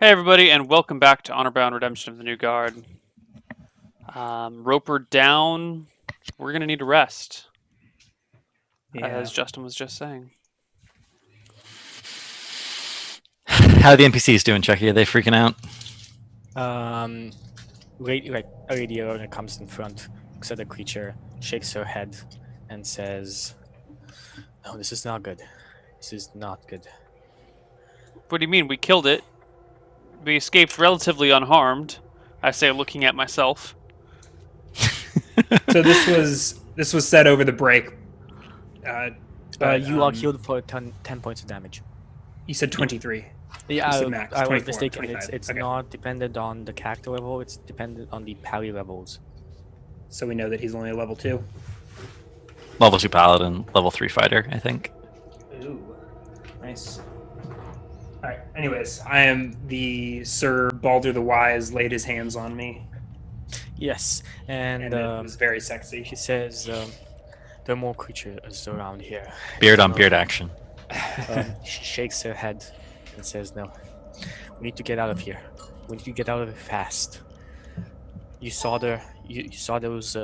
Hey everybody, and welcome back to Honorbound Redemption of the New Guard. Roper down. We're gonna need a rest, as Justin was just saying. How are the NPCs doing, Chucky? Are they freaking out? Like a lady owner comes in front, looks at the creature, shakes her head, and says, "No, this is not good. This is not good." What do you mean? We killed it. We escaped relatively unharmed. I say, looking at myself. So this was said over the break. You are healed for 10 points of damage. You said 23. Yeah, said max, I was 24, mistaken. 25. It's Okay. not dependent on the character level. It's dependent on the pally levels. So we know that he's only a level 2. Level 2 paladin, level 3 fighter, I think. Ooh, nice. All right. Anyways, I am the Sir Baldur the Wise. Laid his hands on me, Yes, and it was very sexy. he says, "There are more creatures around here." Beard on beard action. She shakes her head and says, "No, we need to get out of here. We need to get out of it fast. You saw you saw those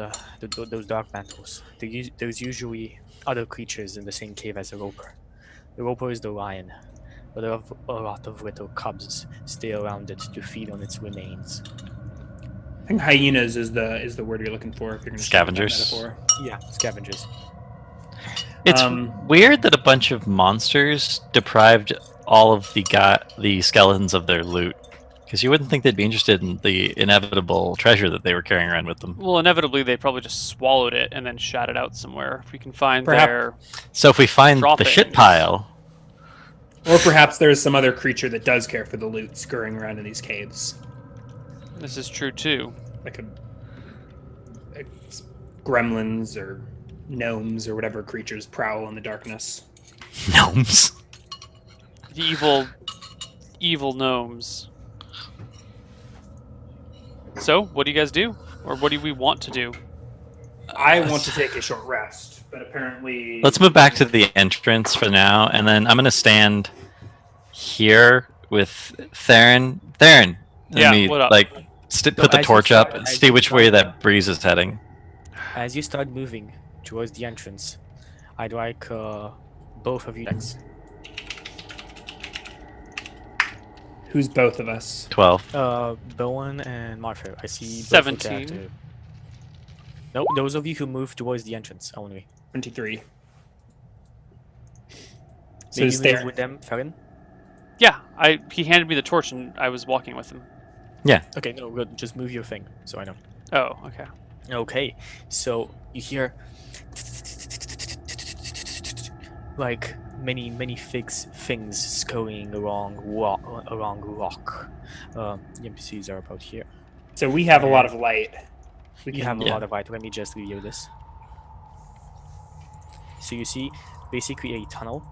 those dark mantles. There's usually other creatures in the same cave as the Roper. The Roper is the lion, but there are a lot of little cubs stay around it to feed on its remains. I think hyenas is the word you're looking for. If you're going to Scavengers. Yeah, scavengers. It's Um, weird that a bunch of monsters deprived all of the skeletons of their loot. Because you wouldn't think they'd be interested in the inevitable treasure that they were carrying around with them. Well, inevitably they probably just swallowed it and then shot it out somewhere. If we can find Perhaps- So if we find Drop the it shit and pile, Or perhaps there's some other creature that does care for the loot scurrying around in these caves, this is true too. like gremlins or gnomes or whatever creatures prowl in the darkness. gnomes. The evil gnomes. So, what do you guys do, or what do we want to do? I want to take a short rest, but apparently... Let's move back to the entrance for now, and then I'm gonna stand here with Theron. Theron, Yeah, let me what up? put the as you torch start- up and as see you which way start- that breeze is heading. As you start moving towards the entrance, I'd like both of you. Who's both of us? 12. Bowen and Martha. I see. both 17. look at, No, those of you who move towards the entrance only. 23. So Maybe is move there... with them, Felin? Yeah, he handed me the torch and I was walking with him. Okay, no, good. Just move your thing, so I know. Oh, okay. Okay, so you hear like many things scurrying along rock. The NPCs are about here. So we have a lot of light. We You can- have a Yeah. lot of light. Let me just review this. So you see basically a tunnel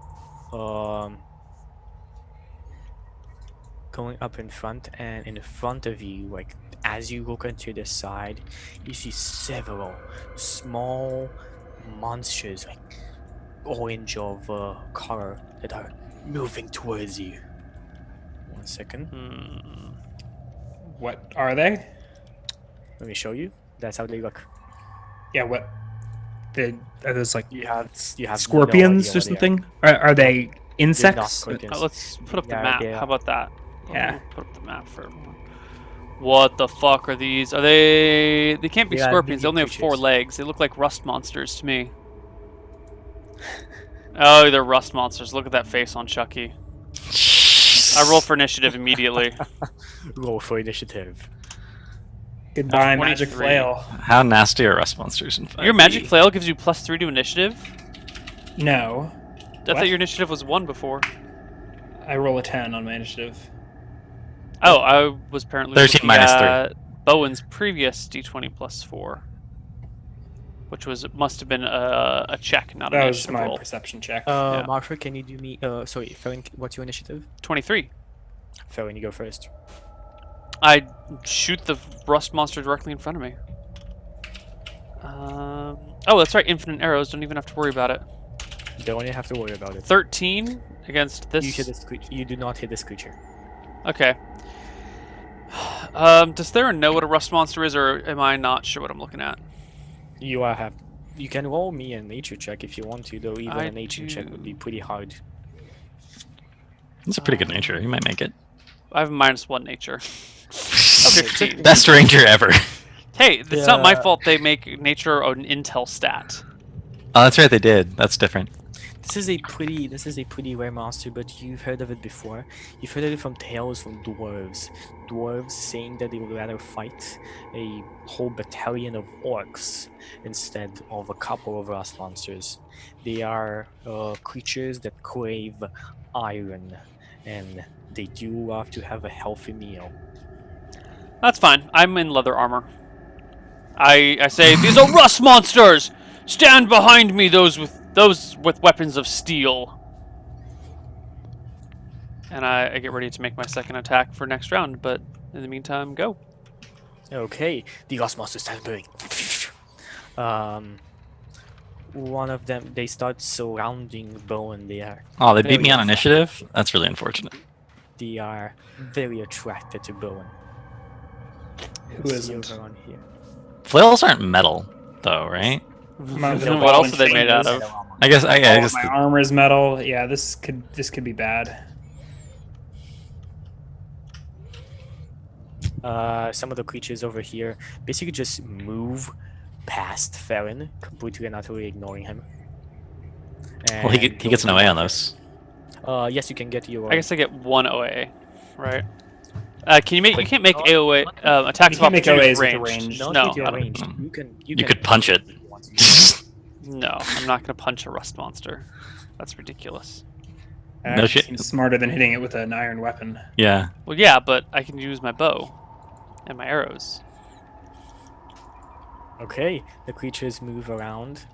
going up in front, and in front of you, like as you look into the side, you see several small monsters, like orange of color, that are moving towards you. 1 second. Hmm. What are they? Let me show you. That's how they look. Yeah, what? Are those like You have scorpions no idea or what they are. something? Are they insects? scorpions. Let's put up the Yeah, map. yeah. How about that? Yeah. Put up the map for everyone. What the fuck are these? Are they? They can't be They are scorpions. They medium only have 4 creatures. legs. They look like rust monsters to me. Oh, they're rust monsters. Look at that face on Chucky. I roll for initiative immediately. Roll for initiative. Goodbye, That's magic 23. flail. How nasty are rust monsters in 5e? Your magic flail gives you +3 to initiative. No, I What? thought your initiative was 1 before. I roll a 10 on my initiative. Oh, I was apparently 13 looking minus 3. at Bowen's previous d20 +4, which must have been a check, not an That was initiative my roll. perception check. Yeah. Martha, can you do me? Sorry, Felin, what's your initiative? 23. Felin, you go first. I shoot the rust monster directly in front of me. Oh, that's right. Infinite arrows. Don't even have to worry about it. Don't even have to worry about it. 13 against this. You hit this creature. You do not hit this creature. Okay. Does Theron know what a rust monster is, or am I not sure what I'm looking at? You have. You can roll me a nature check if you want to, though. Even I a nature check would be do. pretty hard. It's a pretty good nature. You might make it. I have -1 nature. 15. Best ranger ever. Hey, it's not my Yeah. fault they make nature an intel stat. Oh, that's right. They did. That's different. This is a pretty rare monster, but you've heard of it before. You've heard of it from tales from dwarves. Dwarves saying that they would rather fight a whole battalion of orcs instead of a couple of rust monsters. They are creatures that crave iron, and they do love to have a healthy meal. That's fine. I'm in leather armor. I say, these are rust monsters! Stand behind me, those with weapons of steel. And I get ready to make my second attack for next round, but in the meantime, go. Okay, the rust monsters start burning. One of them, they start surrounding Bowen. They are Oh, they beat very me on attracted. initiative? That's really unfortunate. They are very attracted to Bowen. Who See isn't? over on here. Flails aren't metal, though, right? What else are they made out of? I guess. I Oh, guess my armor is metal. Yeah, this could be bad. Some of the creatures over here basically just move past Farron, completely and utterly ignoring him. well, he gets an OA on those. Yes, you can get your. I guess I get 1 OA, right? Can you make? You can't make No, AOA attacks You of can't make opportunity OAs with the ranged. range. Not No, with your I don't- range. You You could punch it. if you want to. no, I'm not gonna punch a rust monster. That's ridiculous. No Actually shit. seems smarter than hitting it with an iron weapon. Yeah. Well, yeah, but I can use my bow and my arrows. Okay, the creatures move around,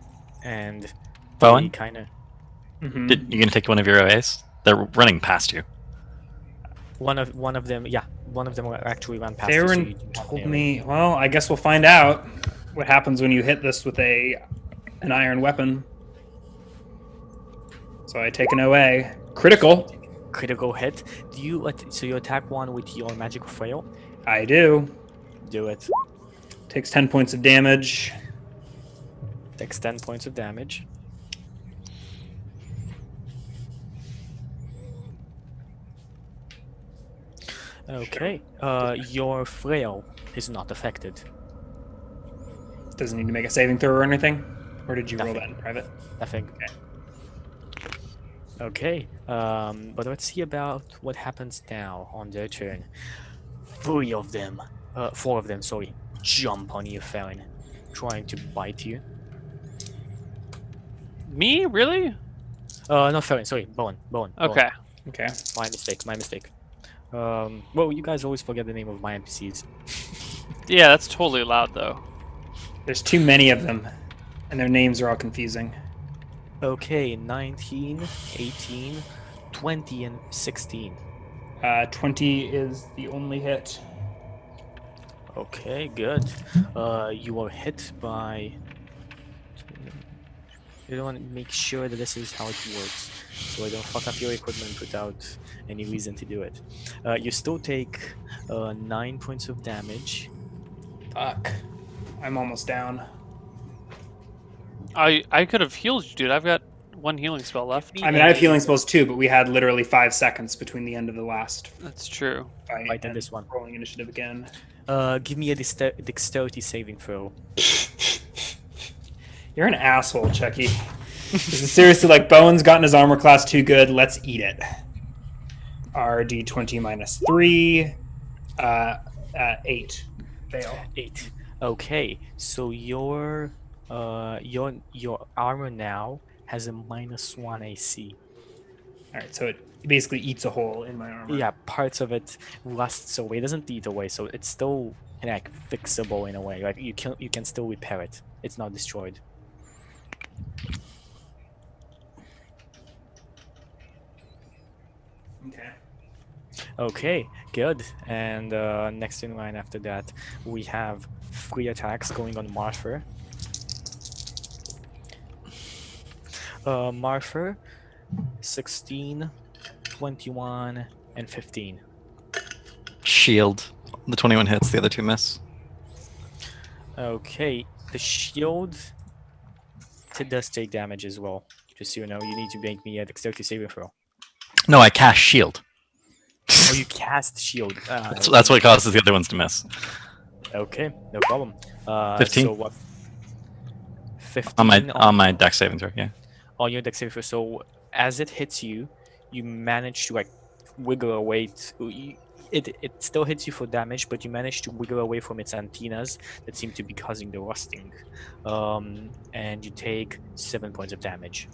and Bowen, kind of. Mhm. you gonna take one of your OAs? They're running past you. One of them, yeah, one of them actually ran past. you, so Darren you do not told nail it. me. Well, I guess we'll find out what happens when you hit this with an iron weapon. So I take an OA. Critical. Critical hit. Do you so you attack one with your magical flail? I do. Do it. Takes 10 points of damage. Takes 10 points of damage. Okay. Your flail is not affected. Doesn't need to make a saving throw or anything. Or did you roll that Nothing. in private? Nothing. Okay. But let's see about what happens now on their turn. 4 of them, sorry, jump on you, Farron, trying to bite you. Me? Really? No, Farron, sorry, Bowen. Okay. Okay. My mistake. Well, you guys always forget the name of my NPCs. Yeah, that's totally allowed though. There's too many of them, and their names are all confusing. Okay, 19, 18, 20, and 16. 20 is the only hit. Okay, good. You are hit by... You don't want to make sure that this is how it works, so I don't fuck up your equipment without any reason to do it. You still take 9 points of damage. Fuck. I'm almost down. I could have healed you, dude. I've got 1 healing spell left. I mean, I have healing spells too, but we had literally 5 seconds between the end of the last That's true. fight Right, and and this one. rolling initiative again. Give me a dexterity saving throw. You're an asshole, Chucky. This is seriously like Bowen's gotten his armor class too good. Let's eat it. RD20 minus 3. 8. Fail. 8. Okay, so your armor now has a -1 AC. Alright, so it basically eats a hole in my armor. Yeah, parts of it rusts away. It doesn't eat away, so it's still like fixable in a way. Like you can still repair it. It's not destroyed. Okay. Okay, good. And next in line after that, we have 3 attacks going on Martha. Martha, 16, 21, and 15. Shield. The 21 hits, the other 2 miss. Okay, the shield does take damage as well. Just so you know, you need to make me a dexterity saving throw. No, I cast shield. Oh, you cast shield. That's what causes the other ones to miss. Okay, no problem. 15? So what? 15 On my dex saving throw, yeah. on your dex saving throw. So as it hits you, you manage to like wiggle away. It still hits you for damage, but you manage to wiggle away from its antennas that seem to be causing the rusting. And you take 7 points of damage.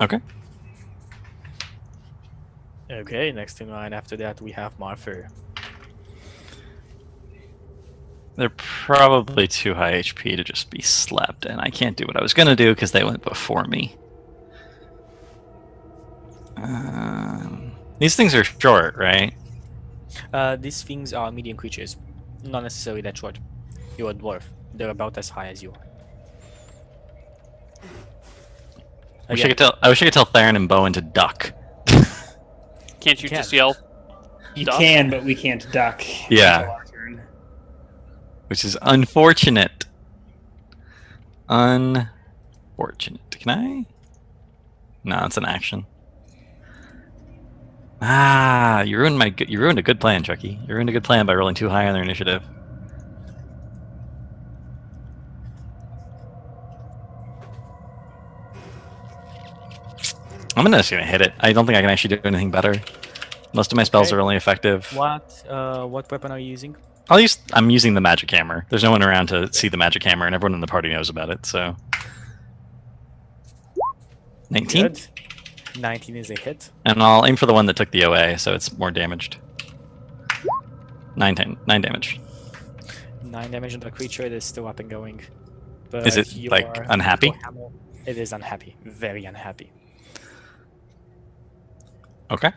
Okay. Okay, next in line after that we have Martha. They're probably too high HP to just be slapped, and I can't do what I was going to do because they went before me. These things are short, right? These things are medium creatures, not necessarily that short. You're a dwarf. They're about as high as you are. I wish I could tell Theron and Bowen to duck. Can't you can. just yell? You Duck? can, but we can't duck. Yeah. until our turn. Which is unfortunate. Unfortunate. Can I? No, it's an action. Ah, you ruined a good plan, Chucky. You ruined a good plan by rolling too high on their initiative. I'm just gonna hit it. I don't think I can actually do anything better. Most of my spells Okay. are only effective. What weapon are you using? I'm using the magic hammer. There's no one around to see the magic hammer, and everyone in the party knows about it. So, 19, Good. 19 is a hit. and I'll aim for the one that took the OA, so it's more damaged. 9 damage. 9 damage on the creature. It is still up and going. But Is it, like, unhappy? your hammer- It is unhappy. Very unhappy. Okay.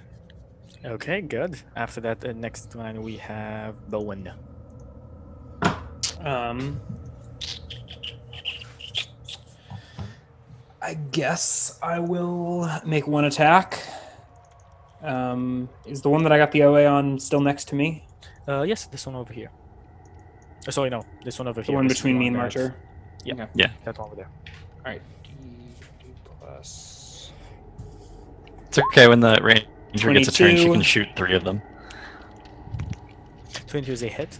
Okay, good. After that, next line we have Bowen. I guess I will make one attack. Is the one that I got the OA on still next to me? Yes, this one over here. Sorry, no, this one over The here. one This is between me and that- Marcher? Yeah. Okay. Yeah. That one over there. All right. Plus It's okay when the ranger gets a turn, she 22. can shoot 3 of them. 22 is a hit.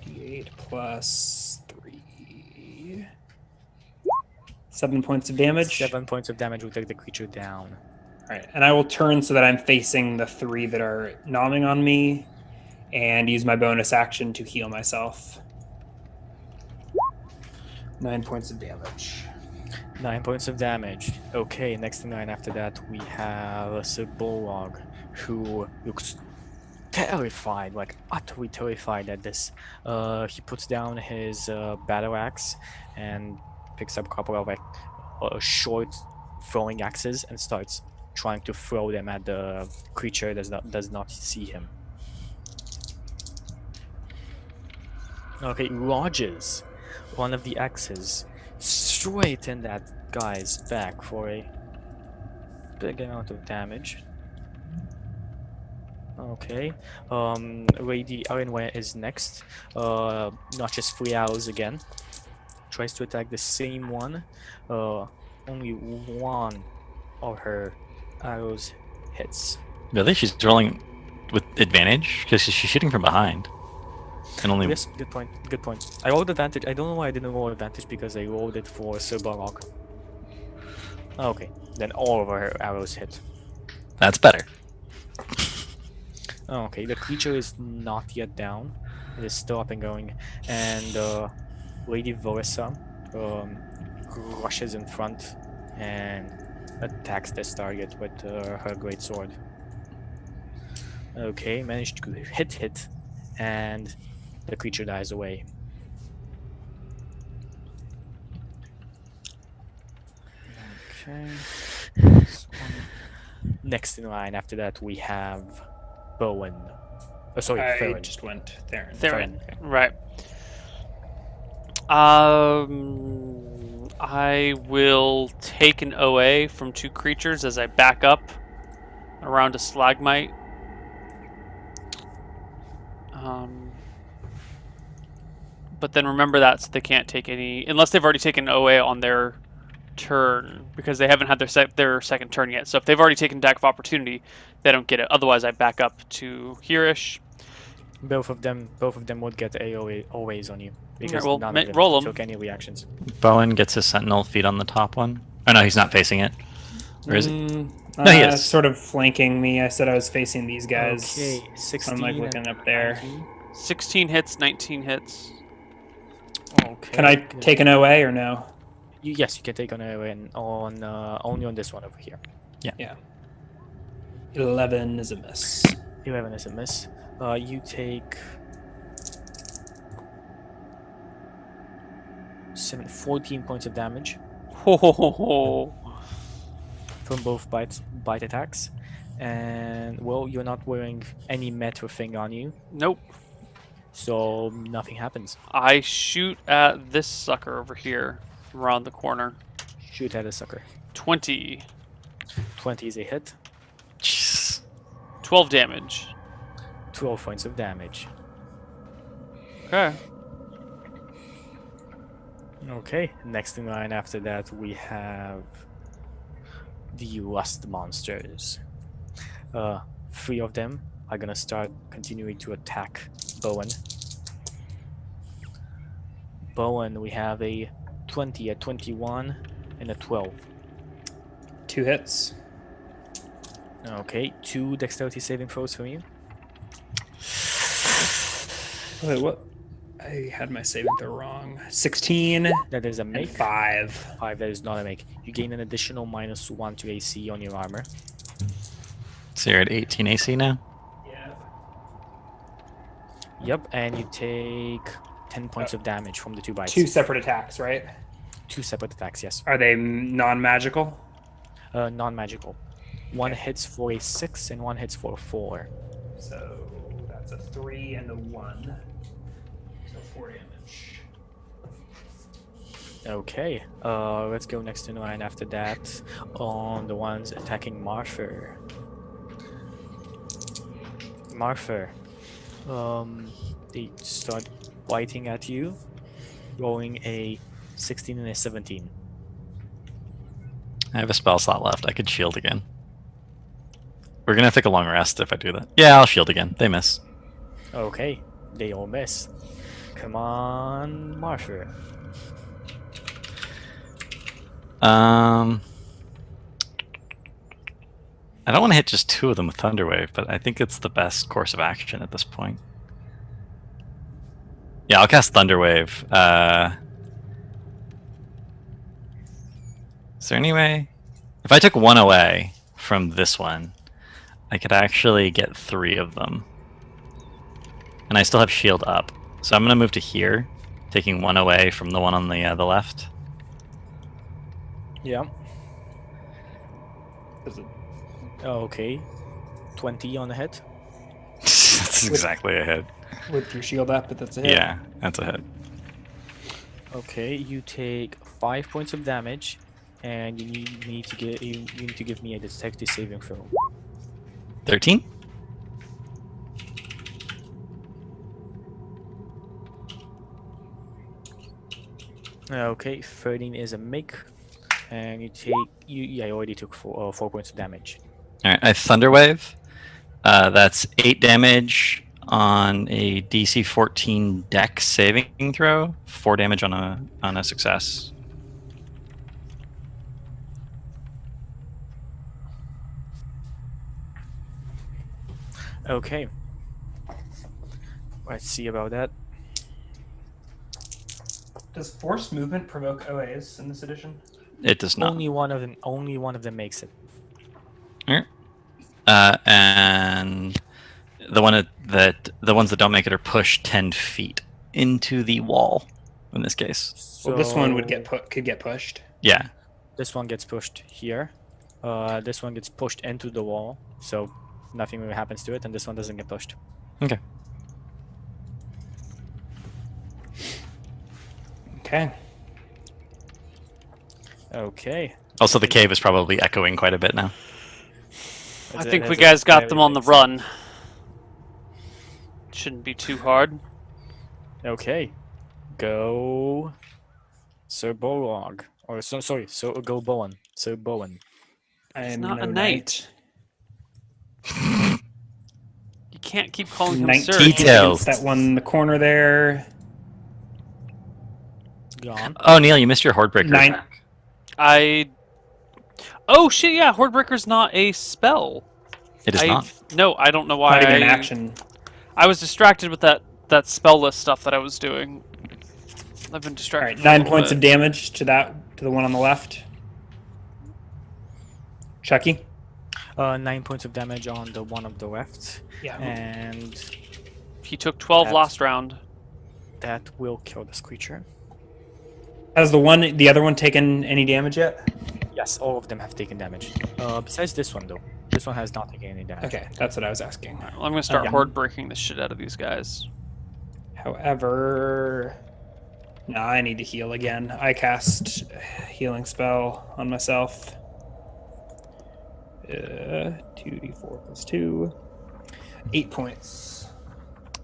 D8 plus 3. 7 points of damage. 7 points of damage will take the creature down. All right, and I will turn so that I'm facing the 3 that are nomming on me, and use my bonus action to heal myself. 9 points of damage. 9 points of damage. Okay, next in line after that we have Sir Bulwark, who looks terrified, like utterly terrified at this. He puts down his battle axe and picks up a couple of like short throwing axes and starts trying to throw them at the creature that does not see him. Okay, lodges one of the axes straight in that guy's back for a big amount of damage. Okay, Lady Arenware is next. Notches 3 arrows again. Tries to attack the same one. Only one of her arrows hits. Really? She's rolling with advantage? Because she's shooting from behind. And only... Yes, good point. Good point. I rolled advantage. I don't know why I didn't roll advantage because I rolled it for Sir Balrog. Okay, then all of her arrows hit. That's better. Okay, the creature is not yet down. It is still up and going. And Lady Vorissa rushes in front and attacks this target with her great sword. Okay, managed to hit, and the creature dies away. Okay. Next in line after that we have Bowen. Oh, sorry, I Theron. just went Theron. Theron. Okay. Right. I will take an OA from 2 creatures as I back up around a Slagmite. But then remember that so they can't take any unless they've already taken OA on their turn because they haven't had their second turn yet. So if they've already taken attack of opportunity, they don't get it. Otherwise, I back up to here-ish. Both of them would get AOA always on you because well, none of them roll 'em. took any reactions. Bowen gets his sentinel feet on the top one. Oh no, he's not facing it. Or is it? No, he is. Sort of flanking me. I said I was facing these guys. Okay, 16. I'm like looking up there. 19. 16 hits, 19 hits. Okay. Can I good. take an OA or no? Yes, you can take on AOA and only on this one over here. 11 is a miss. 11 is a miss. You take 14 points of damage Ho ho ho ho. from both bite attacks, and well, you're not wearing any metal thing on you, Nope. so nothing happens. I shoot at this sucker over here around the corner. Shoot at a sucker. 20. 20 is a hit. Jeez. 12 damage. 12 points of damage. Okay. Okay, next in line after that we have the rust monsters. 3 of them are gonna start continuing to attack Bowen. Bowen, we have a 20, a 21, and a 12. 2 hits. Okay, 2 dexterity saving throws from you. Wait, what? I had my saving throw wrong. 16 That is a and make. 5. 5, that is not a make. You gain an additional -1 to AC on your armor. So you're at 18 AC now? Yeah. Yep, and you take 10 points of damage from the 2 bites. 2 separate attacks, right? 2 separate attacks, yes. Are they non-magical? Non-magical. One Okay. hits for a 6 and one hits for a 4. So that's a 3 and a 1. So 4 damage. Okay, let's go next in line after that on the ones attacking Martha. Martha, they start biting at you, rolling a 16 and a 17. I have a spell slot left. I could shield again. We're gonna take a long rest if I do that. Yeah, I'll shield again. They miss. Okay, they all miss. Come on, Martha. I don't want to hit just 2 of them with Thunderwave, but I think it's the best course of action at this point. Yeah, I'll cast Thunderwave. Is there any way? If I took 1 away from this one, I could actually get 3 of them. And I still have shield up. So I'm going to move to here, taking 1 away from the one on the left. Yeah. Is it- Okay. 20 on the hit. That's exactly a hit. With your shield up, but that's a hit. Yeah, that's a hit. Okay, you take 5 points of damage, and you need to give me a dexterity saving throw. 13? Okay, 13 is a make, and you already took 4 points of damage. Alright, I Thunderwave. That's 8 damage on a DC 14 Dex saving throw. 4 damage on a success. Okay. Let's see about that. Does forced movement provoke OAs in this edition? It does not. Only one of them makes it. Alright. And the ones that don't make it are pushed 10 feet into the wall. In this case, So Well, this one could get pushed. yeah. This one gets pushed here. This one gets pushed into the wall, so nothing really happens to it, and this one doesn't get pushed. Okay. Okay. Okay. Also, the cave is probably echoing quite a bit now. I think we guys got them on the run. Shouldn't be too hard. Okay, go, Sir Bolog, or sorry, so go Bowen, Sir Bowen. I He's am not no a knight. You can't keep calling him 19 sir. Details. against that one in the corner there. Gone. Oh, Neil, you missed your Hordebreaker. 9. Oh shit! Yeah, Hordebreaker's not a spell. It is not. No, I don't know why. Not even an action. I was distracted with that spell list stuff that I was doing. I've been All distracted. right, for a 9 little points bit. of damage to the one on the left. Chucky. 9 points of damage on the one of the left, Yeah. and He took 12 That's- last round. that will kill this creature. Has the other one taken any damage yet? Yes, all of them have taken damage. Besides this one, though. This one has not taken any damage. Okay, that's what I was asking. Alright, well, I'm gonna start Yeah. horde breaking the shit out of these guys. However, no, I need to heal again. I cast healing spell on myself. 2d4 plus 2. 8 points.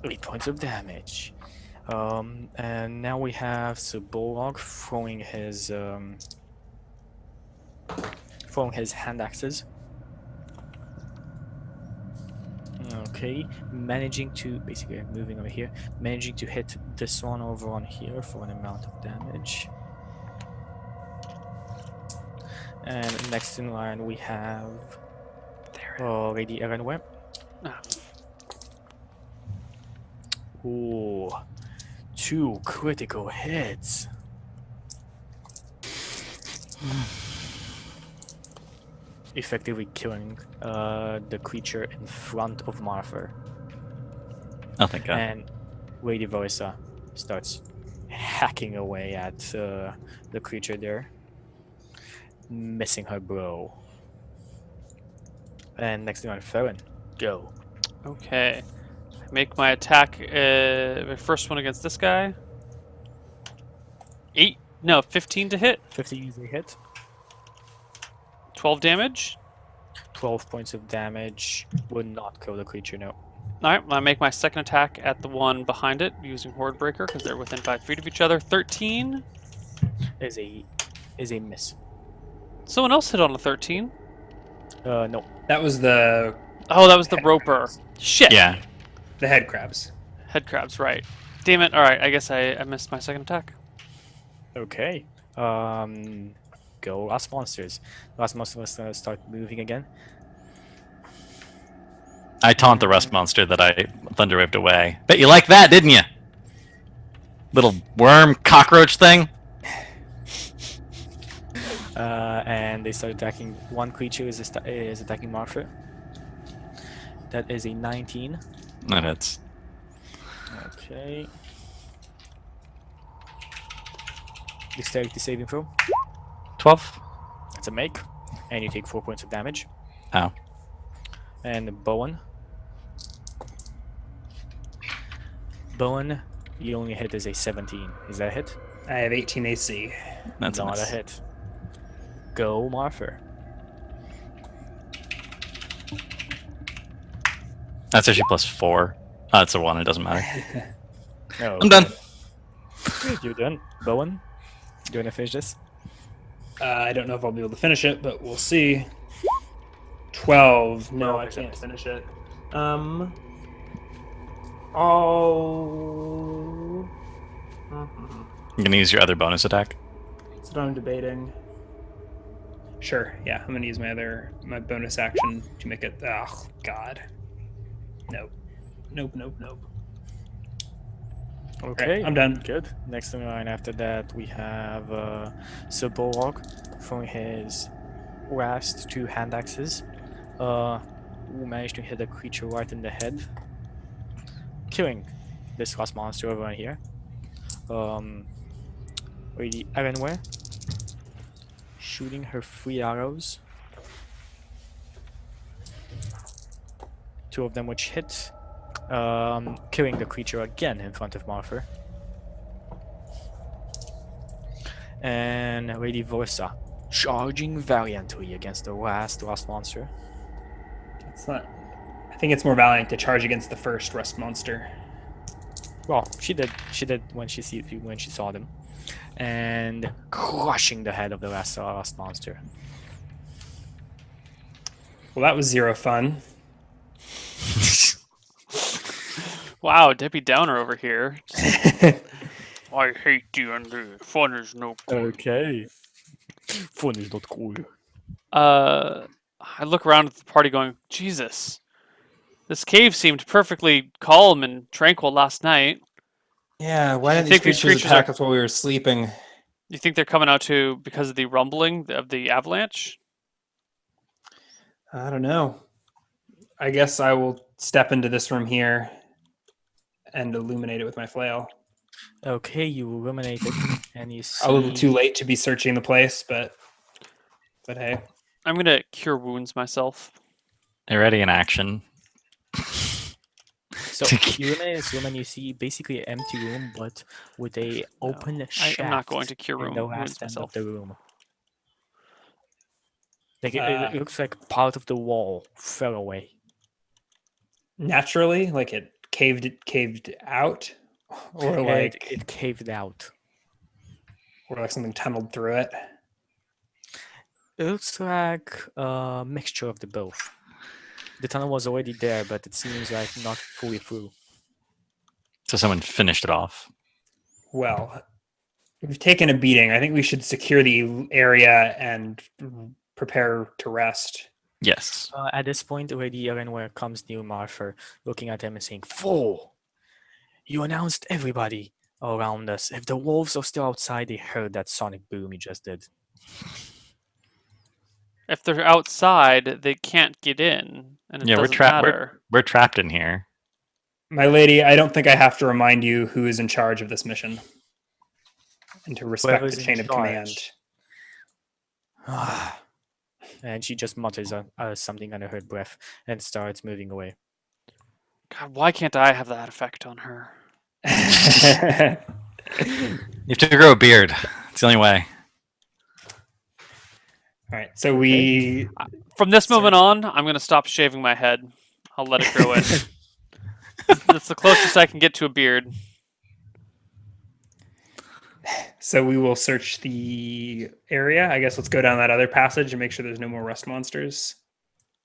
8 points of damage. And now we have Subolog throwing his hand axes. Okay, managing to basically moving over here, managing to hit this one over on here for an amount of damage. And next in line we have Lady Erenware. Ah. Ooh, 2 critical hits. Effectively killing the creature in front of Martha. Oh, thank God. And Lady Voisa starts hacking away at the creature there, missing her blow. And next thing on Farron, go. Okay. I make my attack, my first one against this guy. 15 to hit. 50 easy hit. 12 damage. 12 points of damage would not kill the creature, no. Alright, I make my second attack at the one behind it using Horde Breaker because they're within 5 feet of each other. 13. Is a miss. Someone else hit on a 13. No. That was the Oh, that was the Roper. Shit! Yeah. head crabs. Head crabs, right. Damn it. Alright, I guess I missed my second attack. Okay. Go last monsters. Last monsters gonna start moving again. I taunt the rust monster that I thunderwaved away. Bet you like that, didn't you? Little worm cockroach thing. And they start attacking. One creature is attacking Martha. That is a 19. No, that's Okay. Dexterity saving throw. 12. That's a make. And you take 4 points of damage. Oh. And Bowen. Bowen, you only hit as a 17. Is that a hit? I have 18 AC. That's a Not a miss. hit. Go, Martha. That's actually +4. Oh, it's a 1. It doesn't matter. No, I'm done. You're done. Bowen, do you want to finish this? I don't know if I'll be able to finish it, but we'll see. 12. No, I 12%. can't finish it. Oh. You gonna use your other bonus attack? That's what I'm debating. Sure. Yeah, I'm gonna use my bonus action to make it. Oh God. Nope. Nope. Okay, I'm done. Good. Next in line after that, we have Sir Bulwark throwing his last 2 hand axes. Who managed to hit a creature right in the head, killing this last monster over here. Lady Erenware shooting her 3 arrows. 2 of them which hit. Killing the creature again in front of Martha. And Lady Vorsa charging valiantly against the last monster. It's not. I think it's more valiant to charge against the first rust monster. Well, she did. She did when she saw them, and crushing the head of the last monster. Well, that was zero fun. Wow, Debbie Downer over here. I hate D&D. Fun is no good. Okay. Fun is not cool. I look around at the party going, Jesus. This cave seemed perfectly calm and tranquil last night. Yeah, why You didn't these think these creatures creatures attack are- us while we were sleeping? You think they're coming out to because of the rumbling of the avalanche? I don't know. I guess I will step into this room here and illuminate it with my flail. Okay, you illuminate it, and you see. A little too late to be searching the place, but hey. I'm gonna cure wounds myself. Already in action. So you illuminate this room, and you see basically an empty room, but with a open shaft. I'm not going to cure in the wounds last end myself. of the room. Like it looks like part of the wall fell away. Naturally, like it caved out, or And like it caved out. or like something tunneled through it. It looks like a mixture of the both. The tunnel was already there, but it seems like not fully through. So someone finished it off. Well, we've taken a beating. I think we should secure the area and prepare to rest. Yes. At this point, Lady Elenware comes near Martha, looking at him and saying, "Fool! You announced everybody around us. If the wolves are still outside, they heard that sonic boom you just did." If they're outside, they can't get in, and it Yeah, we're doesn't trapped. matter. We're trapped in here. My lady, I don't think I have to remind you who is in charge of this mission and to respect Whoever's the in chain of command. charge. And she just mutters something under her breath and starts moving away. God, why can't I have that effect on her? You have to grow a beard. It's the only way. All right, so we From this moment on, I'm gonna stop shaving my head. I'll let it grow in. That's the closest I can get to a beard. will search the area. I guess let's go down that other passage and make sure there's no more rust monsters.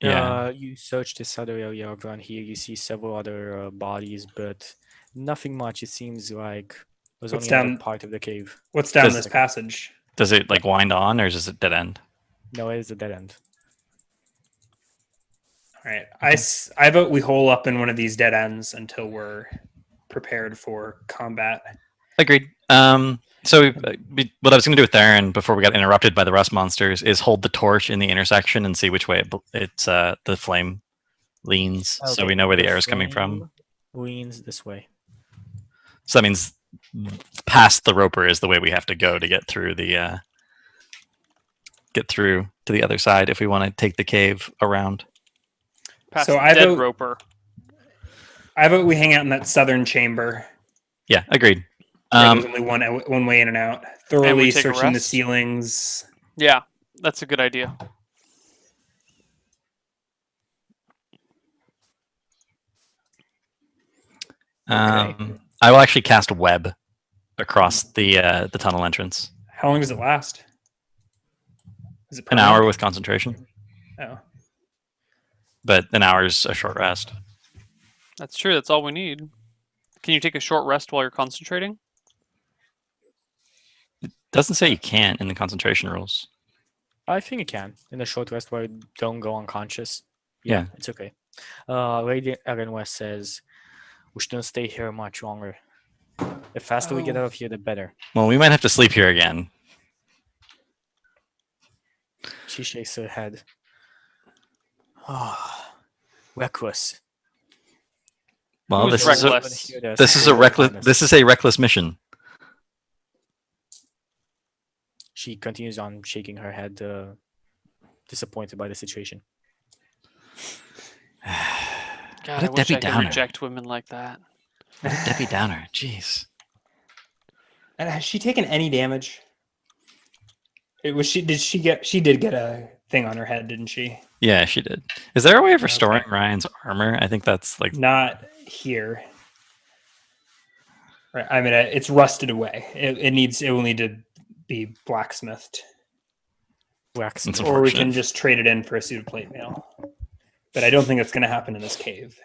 Yeah. You search this other area around here. You see several other bodies, but nothing much. It seems like there's What's only another down- part of the cave. What's down Does- this passage? Does it like wind on, or is it dead end? No, it is a dead end. All right, I vote we hole up in one of these dead ends until we're prepared for combat. Agreed. So what I was going to do with Theron before we got interrupted by the rust monsters is hold the torch in the intersection and see which way it's the flame leans, so Okay, we know where the air is coming flame from. Leans this way. So that means past the roper is the way we have to go to get through the get through to the other side if we want to take the cave around. Past So the I dead vote- roper. I vote we hang out in that southern chamber. Yeah, agreed. Where there's only one way in and out. Thoroughly take a searching the rest? ceilings. Yeah, that's a good idea. I will actually cast web across the tunnel entrance. How long does it last? Is it An permanent? hour with concentration, Oh. but an hour's a short rest. That's true. That's all we need. Can you take a short rest while you're concentrating? Doesn't say you can't in the concentration rules. I think it can. In a short rest where you don't go unconscious. Yeah. It's okay. Lady Erenwest says, "We shouldn't stay here much longer. The faster we get out of here, the better." Well, we might have to sleep here again. She shakes her head. Ah, reckless. Well, Who's this is a, reckless? this is a reckless this is a reckless mission. She continues on shaking her head, disappointed by the situation. God, What a I wish Debbie I could Downer. reject women like that. What a Debbie Downer. Jeez. And has she taken any damage? It was she. Did she get? She did get a thing on her head, didn't she? Yeah, she did. Is there a way of Okay. restoring Ryan's armor? I think that's like Not here. Right. I mean, it's rusted away. It will need to be blacksmithed, Wax. It's or we unfortunate. can just trade it in for a suit of plate mail. But I don't think that's going to happen in this cave.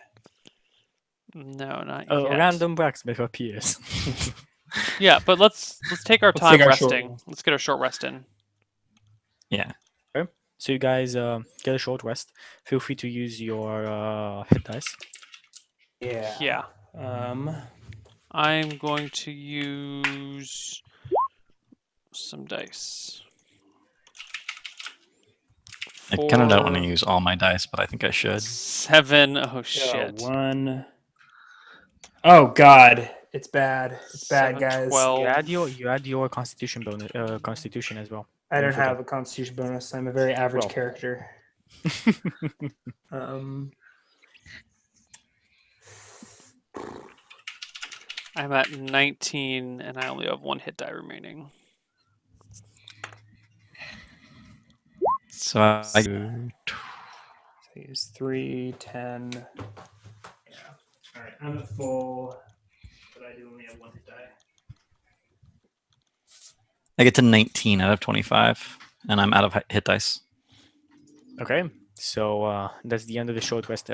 No, not A yet. random blacksmith appears. Yeah, but let's take our Let's time take our short resting. one. Let's get a short rest in. Yeah. So you guys get a short rest. Feel free to use your hit dice. Yeah. Yeah. Um. I'm going to use some dice. I kind of don't want to For use all my dice, but I think I should. 7. Oh shit. 1. Oh God, it's bad. It's bad, 7, guys. 12. You add your constitution bonus, constitution as well. I don't forget. have a constitution bonus. I'm a very average Well. character. Um. I'm at 19 and I only have 1 hit die remaining. So I So use 3, 10. Yeah. All right. I'm at full, but I do only have 1 hit die. get to 19 out of 25, and I'm out of hit dice. Okay, so that's the end of the short rest.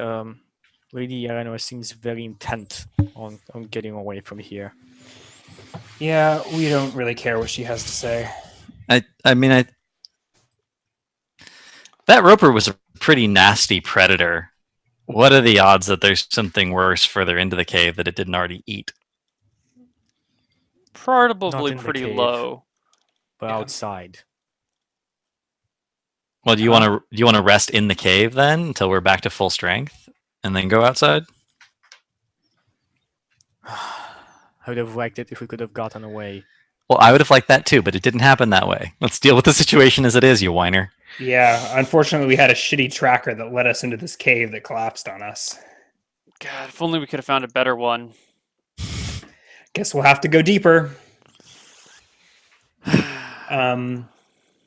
Lady Eleanor seems very intent on getting away from here. Yeah, we don't really care what she has to say. I mean, that Roper was a pretty nasty predator. What are the odds that there's something worse further into the cave that it didn't already eat? Probably in the pretty cave. low. But Yeah. outside. Well, do you want to rest in the cave then until we're back to full strength, and then go outside? I would have liked it if we could have gotten away. Well, I would have liked that too, but it didn't happen that way. Let's deal with the situation as it is, you whiner. Yeah, unfortunately, we had a shitty tracker that led us into this cave that collapsed on us. God, if only we could have found a better one. Guess we'll have to go deeper.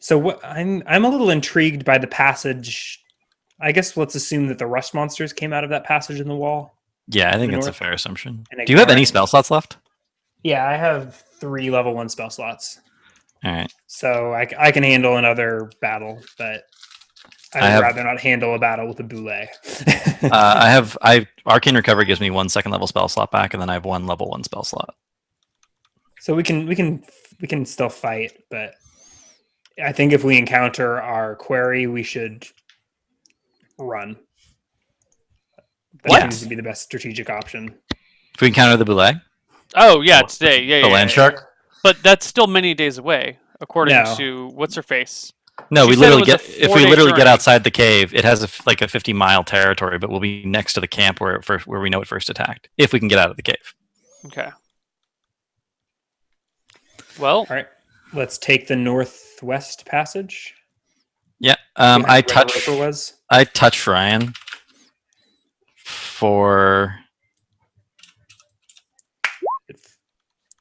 So what I'm a little intrigued by the passage. I guess let's assume that the rust monsters came out of that passage in the wall. Yeah, I think The it's a north? fair assumption. And Do you have any ignoring- spell slots left? Yeah, I have 3 level 1 spell slots, All right. so I can handle another battle, but I I'd have- rather not handle a battle with a boulet. Arcane Recovery gives me 1 second level spell slot back, and then I have 1 level 1 spell slot. So we can still fight, but I think if we encounter our quarry, we should run. That What? seems to be the best strategic option. If we encounter the Boulet, Oh yeah, today. Yeah, the yeah, land yeah. shark. But that's still many days away, according No. to what's her face. No, She we said it literally was a get if we 4-day literally get journey. outside the cave. It has like a 50-mile territory, but we'll be next to the camp where we know it first attacked. If we can get out of the cave. Okay. Well, All right, let's take the northwest passage. Yeah. Behind I where the touch Roper was. Ryan for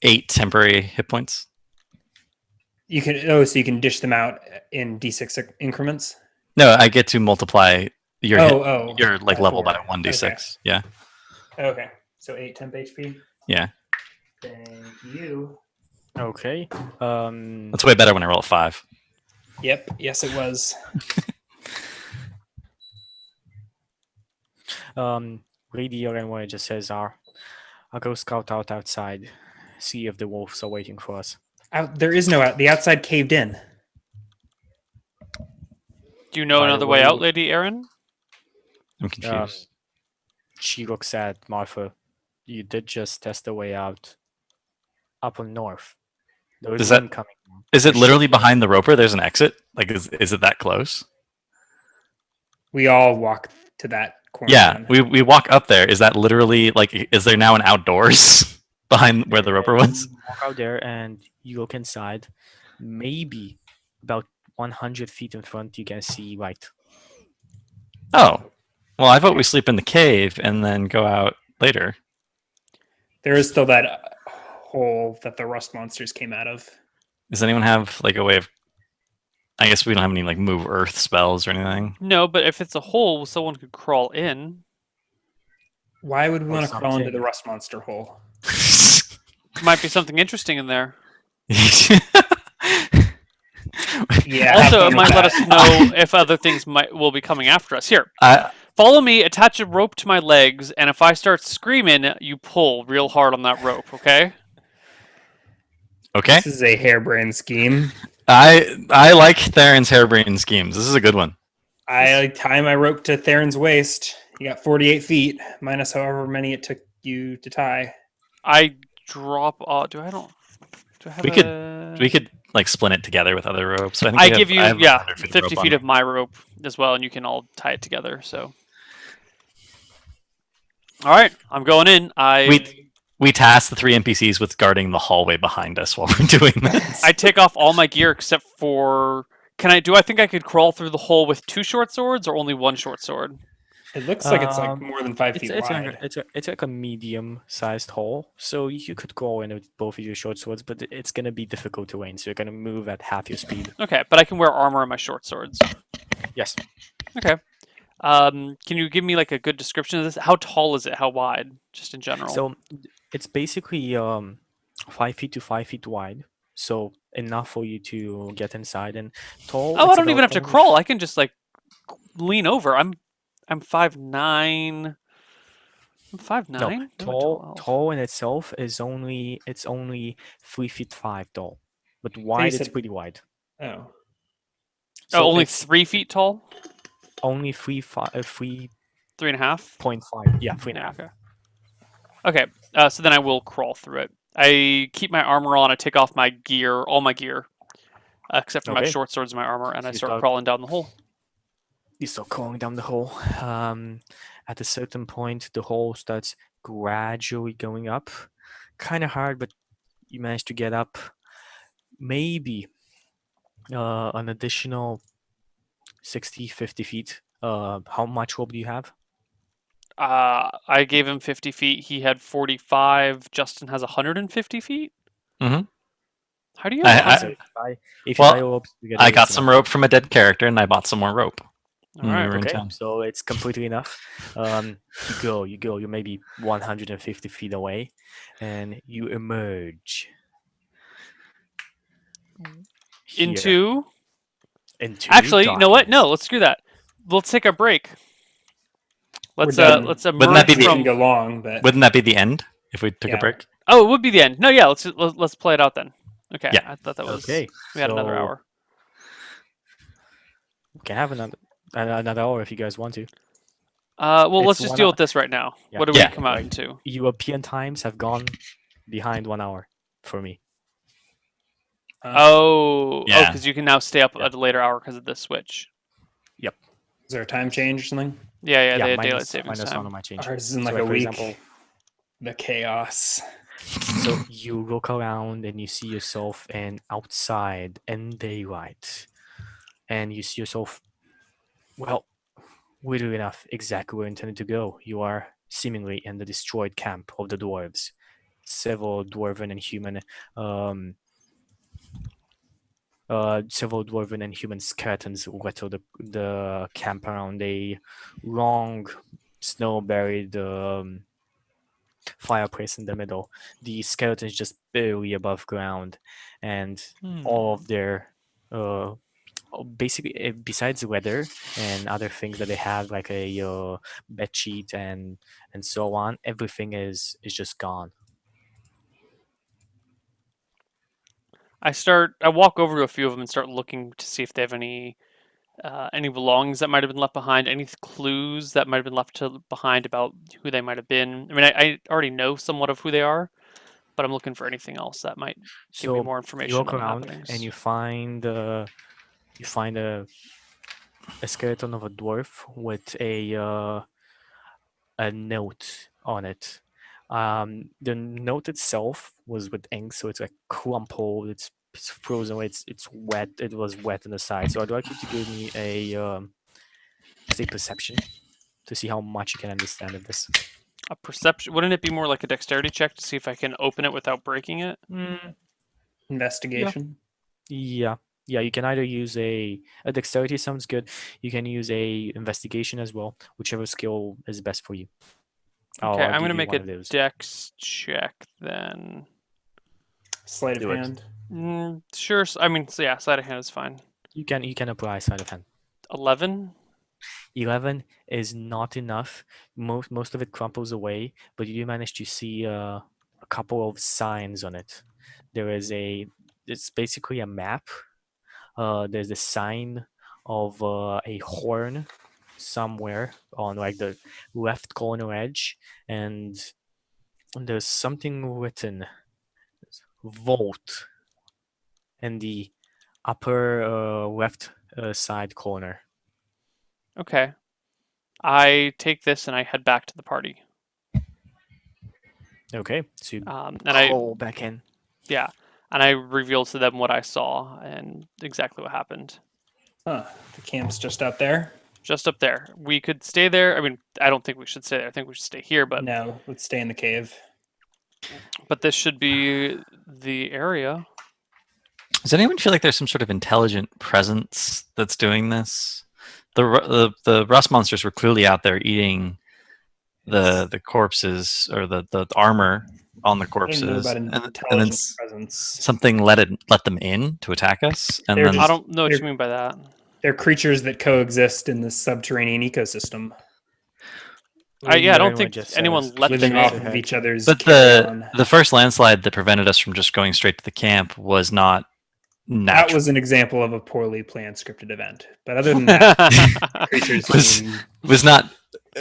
8 temporary hit points. You can so you can dish them out in d6 increments. No, I get to multiply your your by level 4. by 1d6. Yeah. Okay, so 8 temp HP. Yeah. Thank you. Okay. That's way better when I roll a 5. Yep. Yes, it was. Lady Eleanor just says, I'll go scout out outside, see if the wolves are waiting for us. There is no out. The outside caved in. do you know By the another way way- out, Lady Erin? I'm confused. She looks at Martha. You did just test the way out up on north. There is Does that- one coming. Is it literally behind the Roper? There's an exit? Like, is it that close? We all walk to that corner. Yeah, then. we walk up there. Is that literally, like, is there now an outdoors behind where the Roper was? You walk out there and you look inside. Maybe about 100 feet in front, you can see light. Oh. Well, I thought we sleep in the cave and then go out later. There is still that hole that the rust monsters came out of. Does anyone have, like, a way of I guess we don't have any like move earth spells or anything. No, but if it's a hole, someone could crawl in. Why would we Or want to crawl into the something. rust monster hole? Might be something interesting in there. Yeah. have Also, fun it with might let that. us know if other things will be coming after us. Here, I, follow me. Attach a rope to my legs, and if I start screaming, you pull real hard on that rope. Okay? okay. This is a harebrained scheme. I like Theron's harebrained schemes. This is a good one. I tie my rope to Theron's waist. You got 48 feet, minus however many it took you to tie. I drop. Do I don't? Do I have We could like split it together with other ropes. So I think I we give have, you I have 100 feet of 50 rope feet on. of my rope as well, and you can all tie it together. So, all right, I'm going in. We task the 3 NPCs with guarding the hallway behind us while we're doing this. I take off all my gear except for. Can I? Do I think I could crawl through the hole with 2 short swords or only 1 short sword? It looks like it's like Um, more than 5 feet It's wide. it's like a medium-sized hole, so you could go in with both of your short swords, but it's gonna be difficult to aim. So you're gonna move at half your speed. Okay, but I can wear armor on my short swords. Yes. Okay. Can you give me like a good description of this? How tall is it? How wide? Just in general. So it's basically 5 feet to 5 feet wide, so enough for you to get inside. And tall. Oh, I it's don't even about have to only crawl. I can just like lean over. I'm 5'9". I'm 5'9". No, What am I, tall 12? tall in itself is only 3 feet 5 tall, but you wide it's said- pretty wide. Oh. Oh, only it's 3 feet tall. only 3.5. 3.5. Yeah, 3.5. Yeah. Okay. So then I will crawl through it. I keep my armor on. I take off my gear, all my gear, except for my Okay. short swords and my armor, and So I you start start- crawling down the hole. You start crawling down the hole. At a certain point, the hole starts gradually going up. Kind of hard, but you manage to get up. Maybe an additional 60, 50 feet. How much rope do you have? I gave him 50 feet. He had 45. Justin has 150 feet. Mhm. How do you I- have? I- So if you well, buy ropes, you get I at got least some enough. rope from a dead character, and I bought some more rope. All when we right. were in Okay, town. so it's completely enough. You go. You're maybe 150 feet away, and you emerge here Into. into Actually, you know what? darkness. No, let's screw that. Let's take a break. Let's done. let's Wouldn't that emerge be It the- from. didn't go long, but Wouldn't that be the end if we took Yeah. a break? Oh, it would be the end. No, yeah. Let's play it out then. Okay. Yeah. I thought that was. Okay, We had another so hour. we can have another hour if you guys want to. Well, let's It's just 1 deal hour. with this right now. Yeah. What do Yeah. we come out Right. into? European times have gone behind 1 hour for me. Oh, Yeah. because you can now stay up Yeah. at a later hour because of this switch. is there a time change or something? Yeah, they had daylight minus savings one time. of my change. Ours is in So, like a for week. example, The chaos. so you look around and you see yourself outside in daylight, and you see yourself, well, weirdly enough, exactly where you intended to go. You are seemingly in the destroyed camp of the dwarves. Several dwarven and human skeletons litter the camp around a long, snow-buried fireplace in the middle. The skeletons just barely above ground, and all of their basically besides weather and other things that they have, like a bed sheet and so on, everything is just gone. I walk over to a few of them and start looking to see if they have any belongings that might have been left behind, any clues that might have been left behind about who they might have been. I mean, I already know somewhat of who they are, but I'm looking for anything else that might give me So more you information look on the around happenings. and you find a skeleton of a dwarf with a note on it. The note itself was with ink, so it's like crumpled. It's frozen away. It's wet. It was wet on the side. So I'd like you to give me a perception to see how much you can understand of this. A perception? Wouldn't it be more like a dexterity check to see if I can open it without breaking it? Investigation. Yeah. Yeah, you can either use a dexterity sounds good. You can use a investigation as well, whichever skill is best for you. Okay, I'll I'm give gonna you make one a of those. dex check then. Sleight of Do it. hand. Sure. I mean, so yeah, sleight of hand is fine. You can apply sleight of hand. 11. 11 is not enough. Most of it crumples away, but you do manage to see a couple of signs on it. There is it's basically a map. There's a sign of a horn somewhere on like the left corner edge, and there's something written "Volt" in the upper left side corner. Okay. I take this and I head back to the party. Okay, so you And I crawl back in. yeah, and I reveal to them what I saw and exactly what happened. Huh. The camp's just out there. Just up there. We could stay there. I mean, I don't think we should stay there. I think we should stay here, but No, let's stay in the cave. this should be the area. Does anyone feel like there's some sort of intelligent presence that's doing this? The rust monsters were clearly out there eating the corpses or the armor on the I don't know corpses, about and then intelligent presence. something let them in to attack us, and They're then I just- don't know what you they're- mean by that. They're creatures that coexist in this subterranean ecosystem, Yeah, I don't Everyone think just anyone says, let living them off in. of each other's. but carry-on. the first landslide that prevented us from just going straight to the camp was not That natural. was an example of a poorly planned scripted event. But other than that, creatures was not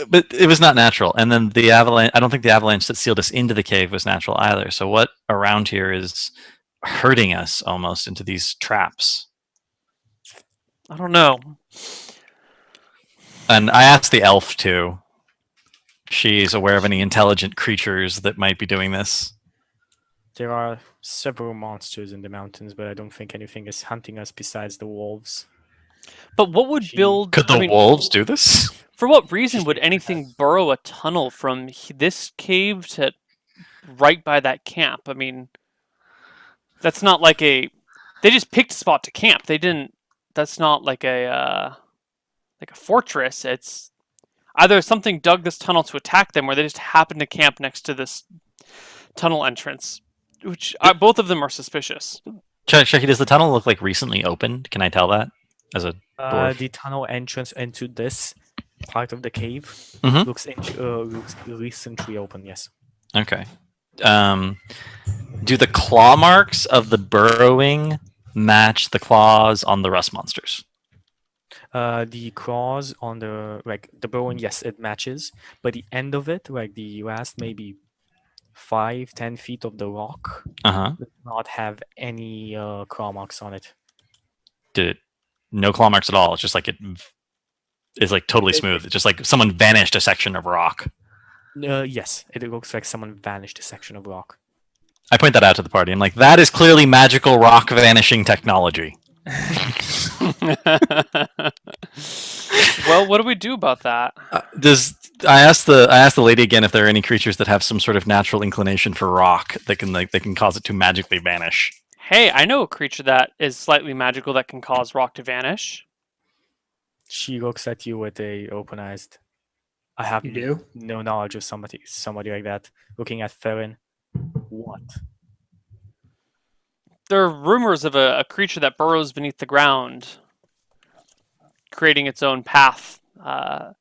but it was not natural. And then the avalanche, I don't think the avalanche that sealed us into the cave was natural either. So what around here is hurting us almost into these traps? I don't know. And I asked the elf too. She's aware of any intelligent creatures that might be doing this. There are several monsters in the mountains, but I don't think anything is hunting us besides the wolves. But what would build? Could the I mean, wolves do this? for what reason would anything burrow a tunnel from this cave to right by that camp? I mean, that's not like a. They just picked a spot to camp. They didn't. That's not like a fortress. It's either something dug this tunnel to attack them, or they just happened to camp next to this tunnel entrance. Which both of them are suspicious. Chucky, does the tunnel look like recently opened? Can I tell that as a dwarf? The tunnel entrance into this part of the cave Mhm. looks recently open. Yes. Okay. Do the claw marks of the burrowing match the claws on the rust monsters? The claws on the bone, yes, it matches, but the end of it, like the last maybe 5-10 feet of the rock, Uh-huh. does not have any claw marks on it. No claw marks at all. It's just like it's like totally smooth. It's just like someone vanished a section of rock. Yes, it looks like someone vanished a section of rock. I point that out to the party. I'm like, that is clearly magical rock vanishing technology. Well, what do we do about that? I asked the lady again if there are any creatures that have some sort of natural inclination for rock that can cause it to magically vanish. Hey, I know a creature that is slightly magical that can cause rock to vanish. She looks at you with a open eyes. I have You do? no knowledge of somebody like that. Looking at Felin. What? There are rumors of a creature that burrows beneath the ground, creating its own path. A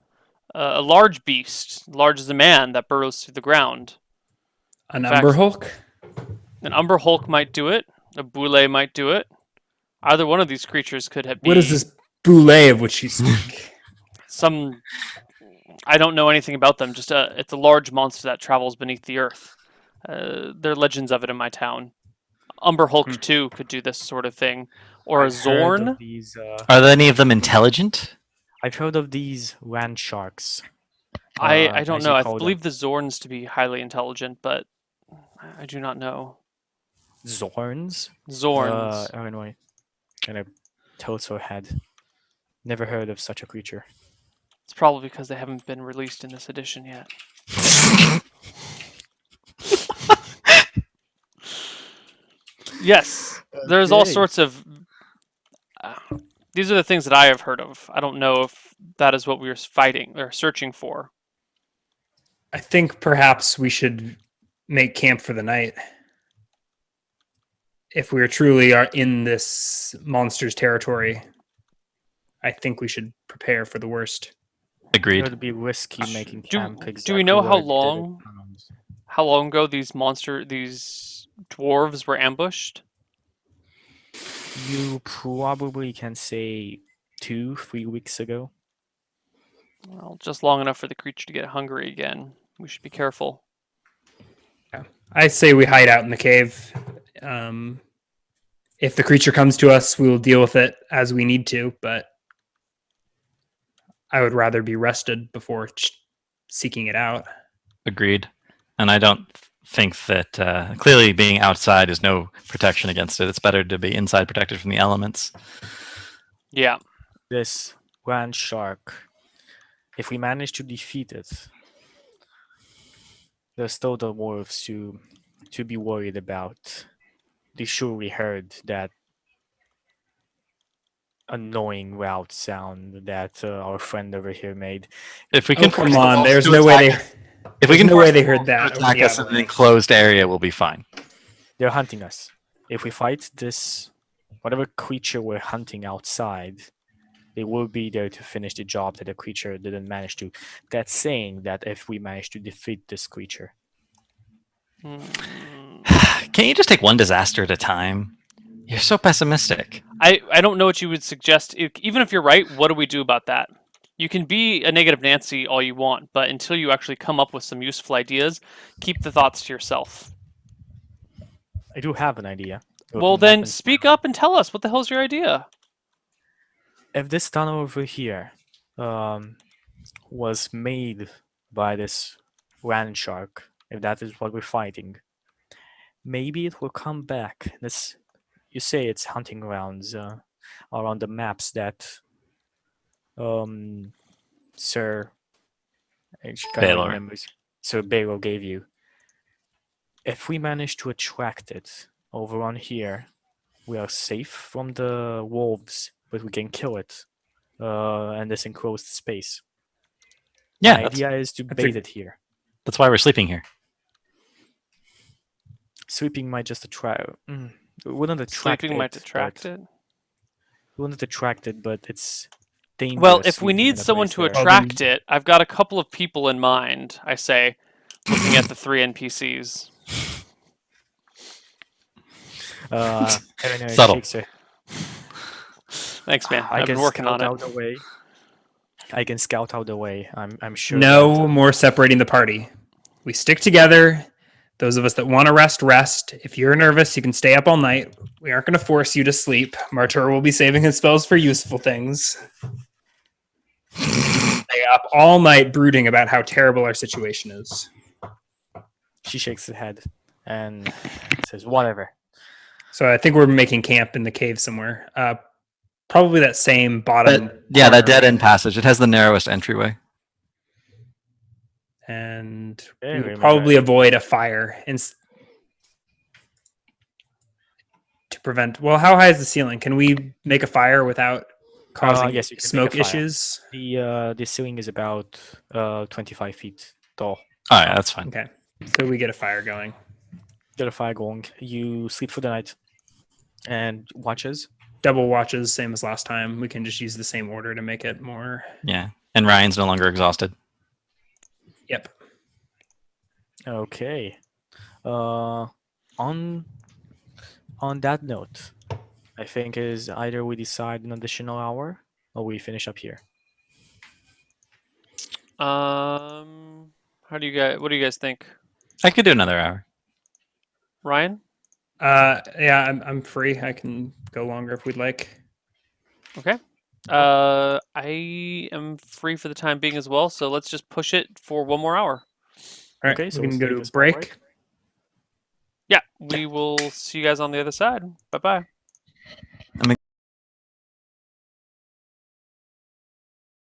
large beast, large as a man, that burrows through the ground. An In fact- Umber Hulk? An Umber Hulk might do it. A Boule might do it. Either one of these creatures could be What is this boule of which you speak? some. I don't know anything about them. Just it's a large monster that travels beneath the earth. There are legends of it in my town. Umber Hulk too could do this sort of thing, or a I've heard of Zorn. These, Are there any of them intelligent? I've heard of these land sharks. I don't as you know. I call them. believe the Zorns to be highly intelligent, but I do not know. Zorns? Zorns. Illinois. Kind of tilts her head. Never heard of such a creature. It's probably because they haven't been released in this edition yet. Yes, there's all Okay. sorts of These are the things that I have heard of. I don't know if that is what we were fighting or searching for. I think perhaps we should make camp for the night. If we truly are in this monster's territory, I think we should prepare for the worst. It Agreed. would be risky making Do camp do exactly we know where how the long sounds. ago these dwarves were ambushed? You probably can say 2-3 weeks ago. Well, just long enough for the creature to get hungry again. We should be careful. I say we hide out in the cave. If the creature comes to us, we will deal with it as we need to, but I would rather be rested before seeking it out. Agreed. And I don't think that clearly being outside is no protection against it. It's better to be inside, protected from the elements. Yeah. This grand shark, if we manage to defeat it, there's still the wolves to be worried about. They surely heard that annoying loud sound that our friend over here made. If we Oh, can come force the on! wolves There's to no way attack they. us- if we there's can no force way they the heard wolves to that over attack the us in an avalanche. enclosed area, we'll be fine. They're hunting us. If we fight this, whatever creature we're hunting outside, they will be there to finish the job that the creature didn't manage to. That's saying that if we manage to defeat this creature, Can't you just take one disaster at a time? You're so pessimistic. I don't know what you would suggest. Even if you're right, what do we do about that? You can be a negative Nancy all you want, but until you actually come up with some useful ideas, keep the thoughts to yourself. I do have an idea. Well, then speak up and tell us. What the hell's your idea? If this tunnel over here was made by this land shark, if that is what we're fighting, maybe it will come back. This, you say it's hunting grounds are on the maps that Sir I can't Baylor. remember, Sir Baylor gave you. If we manage to attract it over on here, we are safe from the wolves, but we can kill it in this enclosed space. Yeah, My idea is to that's a- bait it here. that's why we're sleeping here. Sweeping might just attract. It wouldn't attract Sleeping it. might detract but- it. It wouldn't attract it, but it's dangerous. Well, if we sleeping need in a someone place to where- attract it, I've got a couple of people in mind, I say, looking at the 3 NPCs. Eleanor Subtle. shakes her. Thanks, man. I I've can been working on scout it. out the way. I can scout out the way. I'm sure. No more separating the party. We stick together. Those of us that want to rest. If you're nervous, you can stay up all night. We aren't going to force you to sleep. Martur will be saving his spells for useful things. Stay up all night brooding about how terrible our situation is. She shakes her head and says, "Whatever." So I think we're making camp in the cave somewhere. Probably that same bottom. Yeah, that corner. dead end passage. It has the narrowest entryway. And Yeah, we will remember probably it. avoid a fire to prevent. Well, how high is the ceiling? Can we make a fire without causing yes, you can make a smoke fire. issues? The ceiling is about 25 feet tall. All right, that's fine. Okay, so we get a fire going. Get a fire going. You sleep for the night and watches. Double watches, same as last time. We can just use the same order to make it more. Yeah, and Ryan's no longer exhausted. Yep. Okay. On that note, I think is either we decide an additional hour or we finish up here. What do you guys think? I could do another hour. Ryan? Yeah, I'm free. I can go longer if we'd like. Okay. I am free for the time being as well, so let's just push it for 1 more hour. All right, Okay, so we can we'll go take to a small break. break. Yeah, we will see you guys on the other side. Bye-bye.